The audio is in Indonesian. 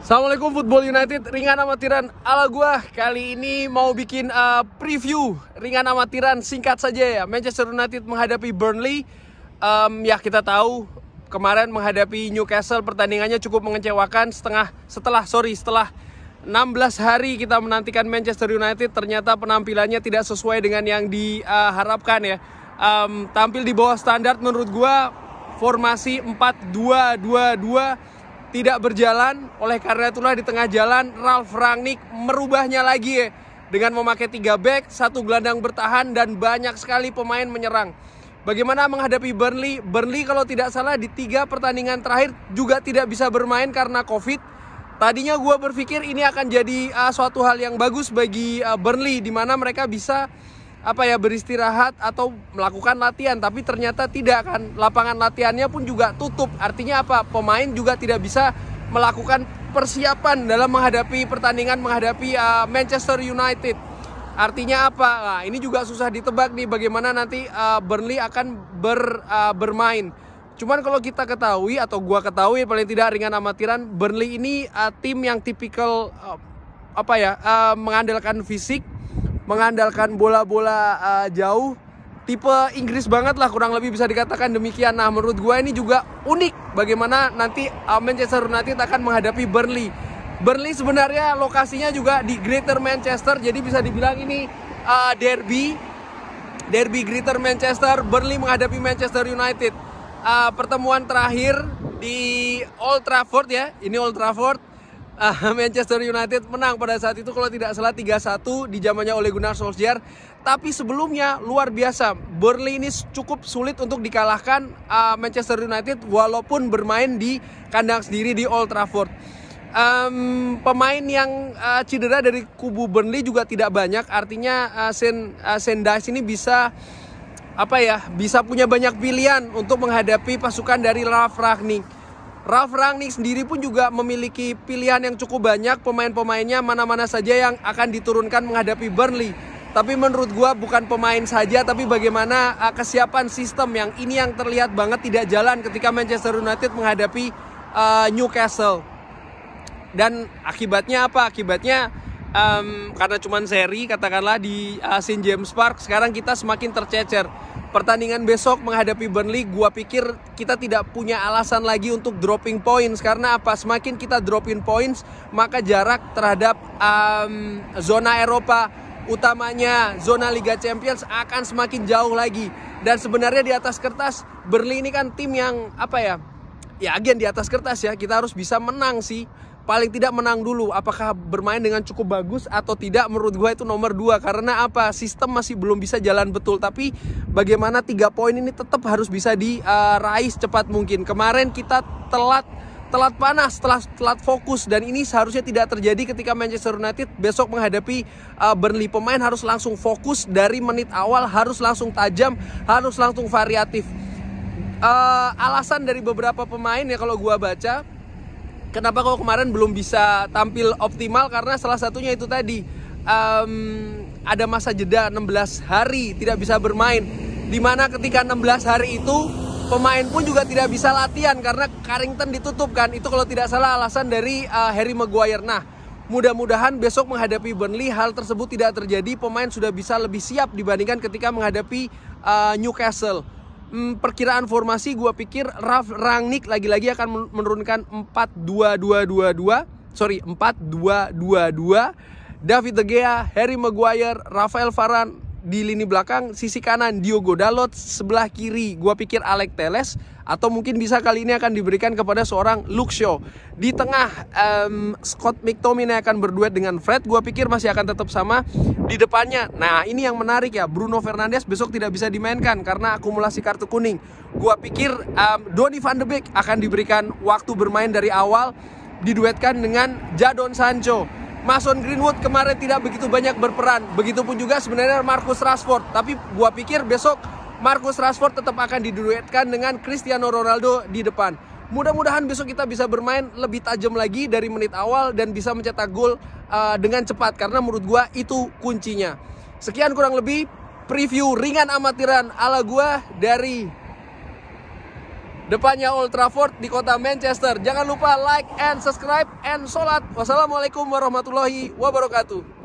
Assalamualaikum Football United, ringan amatiran ala gua. Kali ini mau bikin preview ringan amatiran singkat saja ya. Manchester United menghadapi Burnley. Ya kita tahu kemarin menghadapi Newcastle pertandingannya cukup mengecewakan. Setelah 16 hari kita menantikan Manchester United, ternyata penampilannya tidak sesuai dengan yang diharapkan ya. Tampil di bawah standar menurut gua. Formasi 4-2-2-2 tidak berjalan. Oleh karena itulah di tengah jalan Ralf Rangnick merubahnya lagi ya, dengan memakai 3 back, 1 gelandang bertahan dan banyak sekali pemain menyerang. Bagaimana menghadapi Burnley? Burnley kalau tidak salah di 3 pertandingan terakhir juga tidak bisa bermain karena Covid. Tadinya gue berpikir ini akan jadi suatu hal yang bagus bagi Burnley, di mana mereka bisa beristirahat atau melakukan latihan, tapi ternyata tidak kan. Lapangan latihannya pun juga tutup. Artinya apa? Pemain juga tidak bisa melakukan persiapan dalam menghadapi pertandingan menghadapi Manchester United. Artinya apa? Nah, ini juga susah ditebak nih bagaimana nanti Burnley akan bermain. Cuman kalau kita ketahui atau gua ketahui paling tidak ringan amatiran, Burnley ini tim yang tipikal mengandalkan fisik, mengandalkan bola-bola jauh, tipe Inggris banget lah, kurang lebih bisa dikatakan demikian. Nah menurut gue ini juga unik bagaimana nanti Manchester United akan menghadapi Burnley. Burnley sebenarnya lokasinya juga di Greater Manchester, jadi bisa dibilang ini derby Greater Manchester. Burnley menghadapi Manchester United. Pertemuan terakhir di Old Trafford ya, ini Old Trafford. Manchester United menang pada saat itu kalau tidak salah 3-1 di zamannya Ole Gunnar Solskjaer. Tapi sebelumnya luar biasa, Burnley ini cukup sulit untuk dikalahkan Manchester United walaupun bermain di kandang sendiri di Old Trafford. Pemain yang cedera dari kubu Burnley juga tidak banyak, artinya Sean Dyche ini bisa punya banyak pilihan untuk menghadapi pasukan dari Ralf Rangnick. Ralf Rangnick sendiri pun juga memiliki pilihan yang cukup banyak, pemain-pemainnya mana-mana saja yang akan diturunkan menghadapi Burnley. Tapi menurut gua bukan pemain saja, tapi bagaimana kesiapan sistem yang terlihat banget tidak jalan ketika Manchester United menghadapi Newcastle. Dan akibatnya apa? Akibatnya karena cuman seri katakanlah di St. James Park, sekarang kita semakin tercecer. Pertandingan besok menghadapi Burnley, gua pikir kita tidak punya alasan lagi untuk dropping points. Karena apa? Semakin kita dropping points, maka jarak terhadap zona Eropa, utamanya zona Liga Champions, akan semakin jauh lagi. Dan sebenarnya di atas kertas, Burnley ini kan tim yang again di atas kertas ya, kita harus bisa menang sih. Paling tidak menang dulu. Apakah bermain dengan cukup bagus atau tidak, menurut gue itu nomor 2. Karena apa? Sistem masih belum bisa jalan betul. Tapi bagaimana 3 poin ini tetap harus bisa diraih secepat mungkin. Kemarin kita telat panas, telat fokus. Dan ini seharusnya tidak terjadi ketika Manchester United besok menghadapi Burnley. Pemain harus langsung fokus dari menit awal, harus langsung tajam, harus langsung variatif. Alasan dari beberapa pemain ya kalau gue baca, kenapa kok kemarin belum bisa tampil optimal, karena salah satunya itu tadi ada masa jeda 16 hari tidak bisa bermain. Dimana ketika 16 hari itu pemain pun juga tidak bisa latihan karena Carrington ditutup kan. Itu kalau tidak salah alasan dari Harry Maguire. Nah mudah-mudahan besok menghadapi Burnley hal tersebut tidak terjadi. Pemain sudah bisa lebih siap dibandingkan ketika menghadapi Newcastle. Perkiraan formasi gue pikir Ralf Rangnick lagi-lagi akan menurunkan 4-2-2-2. David De Gea, Harry Maguire, Rafael Varane di lini belakang, sisi kanan Diogo Dalot, sebelah kiri gue pikir Alex Telles, atau mungkin bisa kali ini akan diberikan kepada seorang Luke Shaw. Di tengah Scott McTominay akan berduet dengan Fred, gue pikir masih akan tetap sama. Di depannya, nah ini yang menarik ya, Bruno Fernandes besok tidak bisa dimainkan karena akumulasi kartu kuning. Gue pikir Donny van de Beek akan diberikan waktu bermain dari awal, diduetkan dengan Jadon Sancho. Mason Greenwood kemarin tidak begitu banyak berperan, begitupun juga sebenarnya Marcus Rashford. Tapi gue pikir besok Marcus Rashford tetap akan diduetkan dengan Cristiano Ronaldo di depan. Mudah-mudahan besok kita bisa bermain lebih tajam lagi dari menit awal dan bisa mencetak gol dengan cepat, karena menurut gua itu kuncinya. Sekian kurang lebih preview ringan amatiran ala gua dari depannya Old Trafford di kota Manchester. Jangan lupa like and subscribe and sholat. Wassalamualaikum warahmatullahi wabarakatuh.